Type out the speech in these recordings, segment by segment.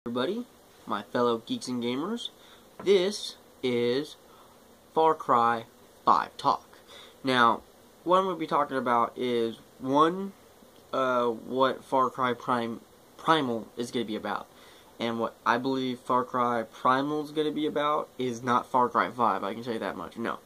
Everybody, my fellow geeks and gamers, this is Far Cry 5 Talk. Now, what I'm going to be talking about is, what Far Cry Primal is going to be about. And what I believe Far Cry Primal is going to be about is not Far Cry 5, I can tell you that much. No.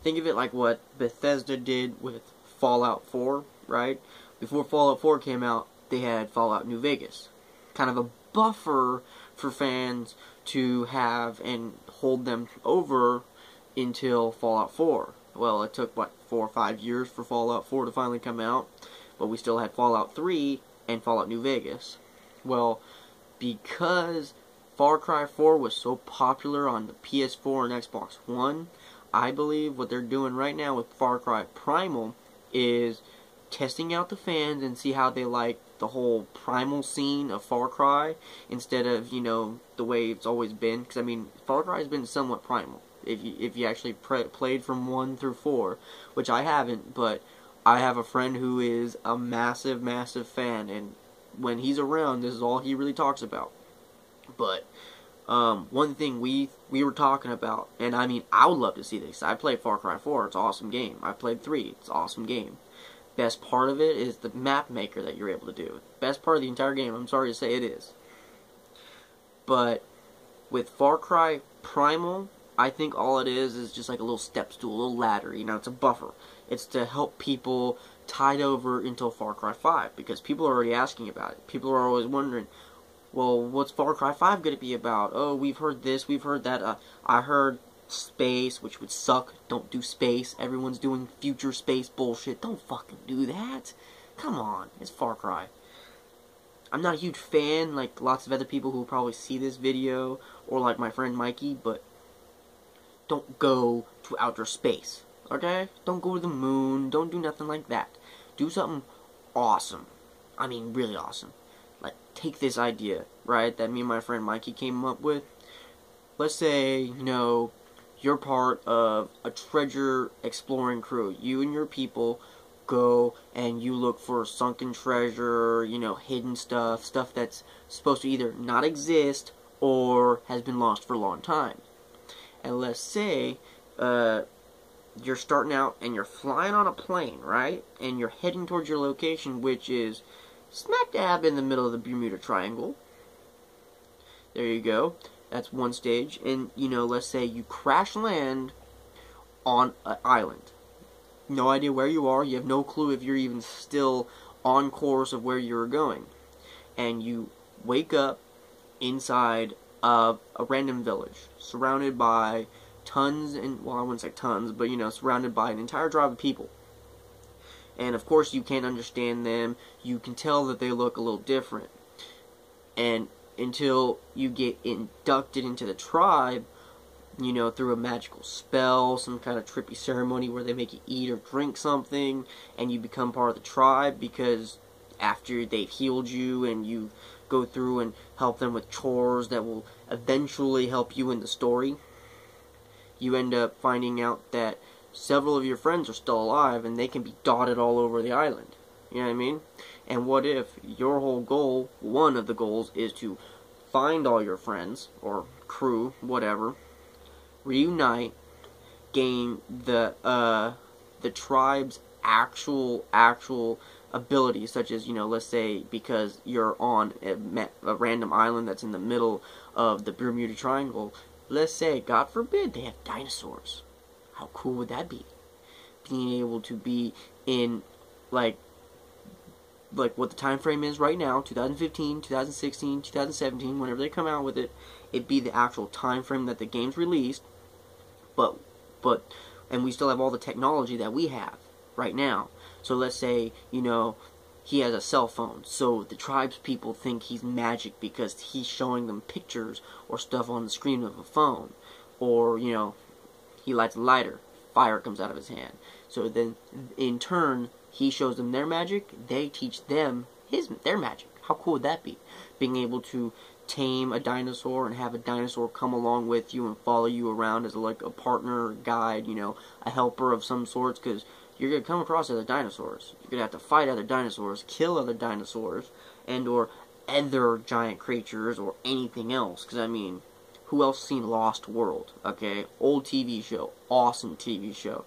Think of it like what Bethesda did with Fallout 4, right? Before Fallout 4 came out, they had Fallout New Vegas. Kind of a buffer for fans to have and hold them over until Fallout 4. Well, it took, 4 or 5 years for Fallout 4 to finally come out, but we still had Fallout 3 and Fallout New Vegas. Well, because Far Cry 4 was so popular on the PS4 and Xbox One, I believe what they're doing right now with Far Cry Primal is testing out the fans and see how they like the whole primal scene of Far Cry instead of, the way it's always been. Because, Far Cry has been somewhat primal. If you actually played from 1 through 4, which I haven't, but I have a friend who is a massive, massive fan, and when he's around, this is all he really talks about. But one thing we were talking about, and I would love to see this. I played Far Cry 4, it's an awesome game. I played 3, it's an awesome game. Best part of it is the map maker that you're able to do. Best part of the entire game, I'm sorry to say it is. But with Far Cry Primal, I think all it is just like a little step stool, a little ladder. It's a buffer. It's to help people tide over until Far Cry 5, because people are already asking about it. People are always wondering, well, what's Far Cry 5 going to be about? Oh, we've heard this, we've heard that. I heard space, which would suck. Don't do space. Everyone's doing future space bullshit. Don't fucking do that. Come on, it's Far Cry. I'm not a huge fan, like lots of other people who will probably see this video, or like my friend Mikey, but don't go to outer space, okay? Don't go to the moon. Don't do nothing like that. Do something awesome. Really awesome. Like, take this idea, right, that me and my friend Mikey came up with. Let's say, you're part of a treasure exploring crew. You and your people go and you look for sunken treasure, hidden stuff that's supposed to either not exist or has been lost for a long time. And let's say you're starting out and you're flying on a plane, right? And you're heading towards your location, which is smack dab in the middle of the Bermuda Triangle. There you go. That's one stage. And, let's say you crash land on an island. No idea where you are. You have no clue if you're even still on course of where you're going. And you wake up inside of a random village, surrounded by tons, and, well, I wouldn't say tons, but, surrounded by an entire tribe of people. And, of course, you can't understand them. You can tell that they look a little different. And until you get inducted into the tribe, through a magical spell, some kind of trippy ceremony where they make you eat or drink something, and you become part of the tribe, because after they've healed you and you go through and help them with chores that will eventually help you in the story, you end up finding out that several of your friends are still alive and they can be dotted all over the island. You know what I mean? And what if your whole goal, one of the goals, is to find all your friends, or crew, whatever, reunite, gain the tribe's actual abilities, such as, let's say, because you're on a random island that's in the middle of the Bermuda Triangle, let's say, God forbid, they have dinosaurs. How cool would that be? Being able to be in, like what the time frame is right now, 2015, 2016, 2017, whenever they come out with it, it'd be the actual time frame that the game's released, and we still have all the technology that we have right now. So let's say, he has a cell phone, so the tribe's people think he's magic because he's showing them pictures or stuff on the screen of a phone. Or, he lights a lighter, fire comes out of his hand. So then, in turn, he shows them their magic, they teach them their magic. How cool would that be? Being able to tame a dinosaur and have a dinosaur come along with you and follow you around as like a partner, guide, a helper of some sorts, because you're going to come across other dinosaurs. You're going to have to fight other dinosaurs, kill other dinosaurs, and or other giant creatures or anything else. Because, I mean, who else seen Lost World? Okay, old TV show, awesome TV show.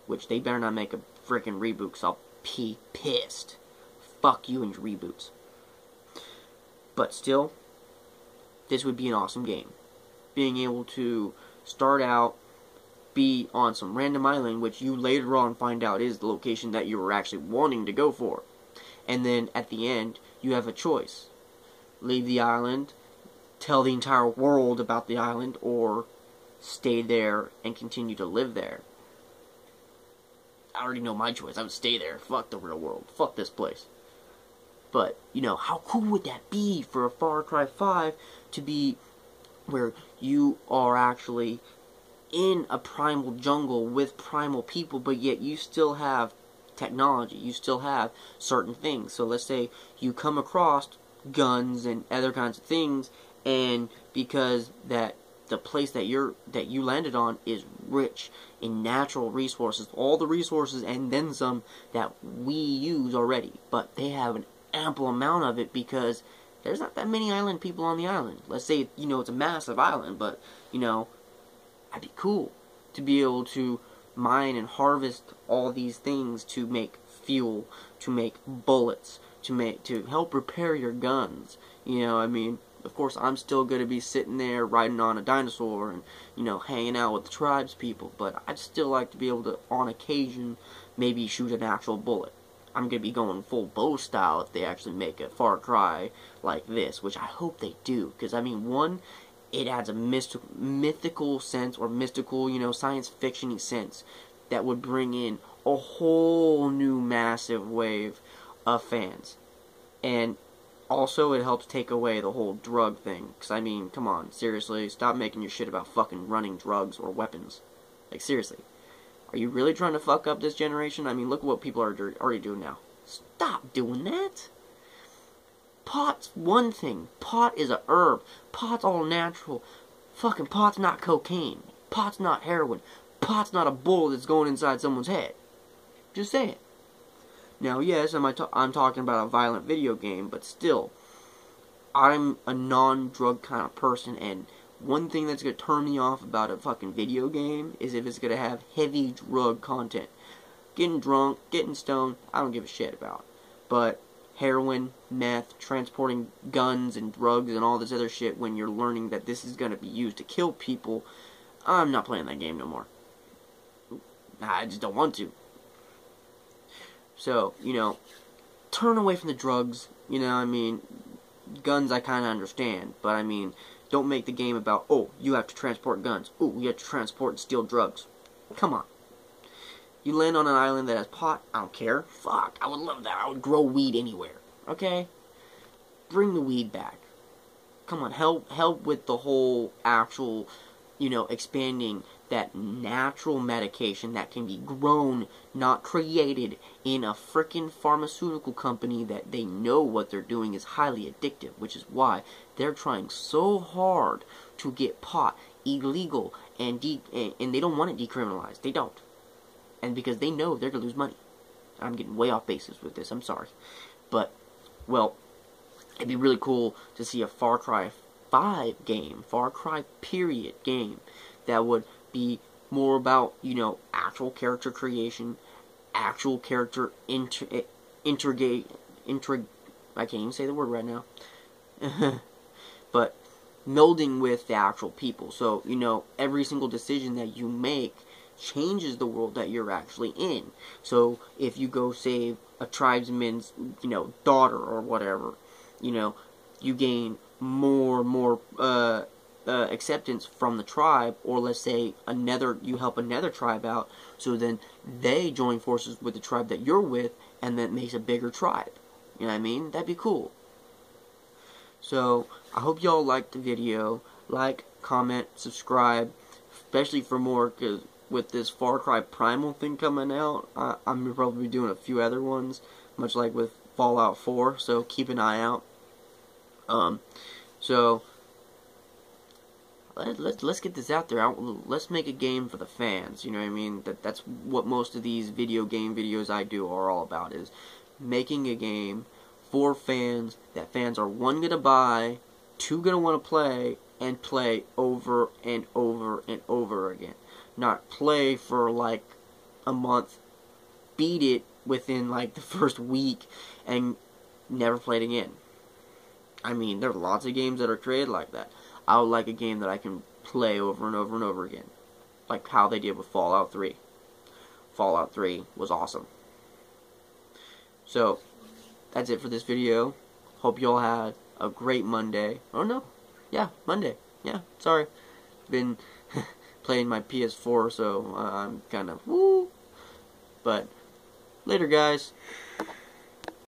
Which they better not make a freaking reboot, because I'll be pissed. Fuck you and your reboots. But still, this would be an awesome game. Being able to start out, be on some random island, which you later on find out is the location that you were actually wanting to go for. And then at the end, you have a choice. Leave the island, tell the entire world about the island, or stay there and continue to live there. I already know my choice. I would stay there. Fuck the real world. Fuck this place. But, you know, how cool would that be for a Far Cry 5 to be where you are actually in a primal jungle with primal people, but yet you still have technology. You still have certain things. So let's say you come across guns and other kinds of things, and because that the place that you landed on is rich in natural resources, all the resources and then some that we use already, but they have an ample amount of it because there's not that many island people on the island. Let's say, you know, it's a massive island, but, you know, that'd be cool to be able to mine and harvest all these things to make fuel, to make bullets, to help repair your guns. You know, I mean, of course, I'm still going to be sitting there riding on a dinosaur and, you know, hanging out with the tribes people, but I'd still like to be able to, on occasion, maybe shoot an actual bullet. I'm going to be going full bow style if they actually make a Far Cry like this, which I hope they do, because, I mean, one, it adds a mythical sense, or mystical, you know, science fiction-y sense that would bring in a whole new massive wave of fans. And also, it helps take away the whole drug thing, because, I mean, come on, seriously, stop making your shit about fucking running drugs or weapons. Like, seriously. Are you really trying to fuck up this generation? I mean, look at what people are already doing now. Stop doing that. Pot's one thing. Pot is a herb. Pot's all natural. Fucking pot's not cocaine. Pot's not heroin. Pot's not a bullet that's going inside someone's head. Just saying. Now, yes, I'm talking about a violent video game, but still, I'm a non-drug kind of person, and one thing that's going to turn me off about a fucking video game is if it's going to have heavy drug content. Getting drunk, getting stoned, I don't give a shit about. But heroin, meth, transporting guns and drugs and all this other shit when you're learning that this is going to be used to kill people, I'm not playing that game no more. I just don't want to. So, you know, turn away from the drugs. You know, I mean, guns I kind of understand, but I mean, don't make the game about, oh, you have to transport guns. Oh, you have to transport and steal drugs. Come on. You land on an island that has pot, I don't care. Fuck, I would love that. I would grow weed anywhere. Okay? Bring the weed back. Come on, help with the whole actual, you know, expanding that natural medication that can be grown, not created, in a frickin' pharmaceutical company that they know what they're doing is highly addictive, which is why they're trying so hard to get pot illegal, and they don't want it decriminalized. They don't. And because they know they're going to lose money. I'm getting way off basis with this, I'm sorry. But, well, it'd be really cool to see a Far Cry 5 game, Far Cry period game, that would be more about, you know, actual character creation, actual character I can't even say the word right now. But melding with the actual people. So, you know, every single decision that you make changes the world that you're actually in. So, if you go save a tribesman's, you know, daughter or whatever, you know, you gain more acceptance from the tribe, or let's say you help another tribe out, so then they join forces with the tribe that you're with, and that makes a bigger tribe. You know what I mean? That'd be cool. So, I hope y'all liked the video. Like, comment, subscribe, especially for more, because with this Far Cry Primal thing coming out, I'm going to probably be doing a few other ones, much like with Fallout 4, so keep an eye out. So, let's get this out there. Let's make a game for the fans. You know what I mean? That's what most of these video game videos I do are all about, is making a game for fans, that fans are, one, going to buy, two, going to want to play, and play over and over and over again. Not play for like a month, beat it within like the first week, and never play it again. I mean, there are lots of games that are created like that. I would like a game that I can play over and over and over again. Like how they did with Fallout 3. Fallout 3 was awesome. So, that's it for this video. Hope you all had a great Monday. Oh no. Yeah, Monday. Yeah, sorry. Been playing my PS4, so I'm kind of woo. But, later guys.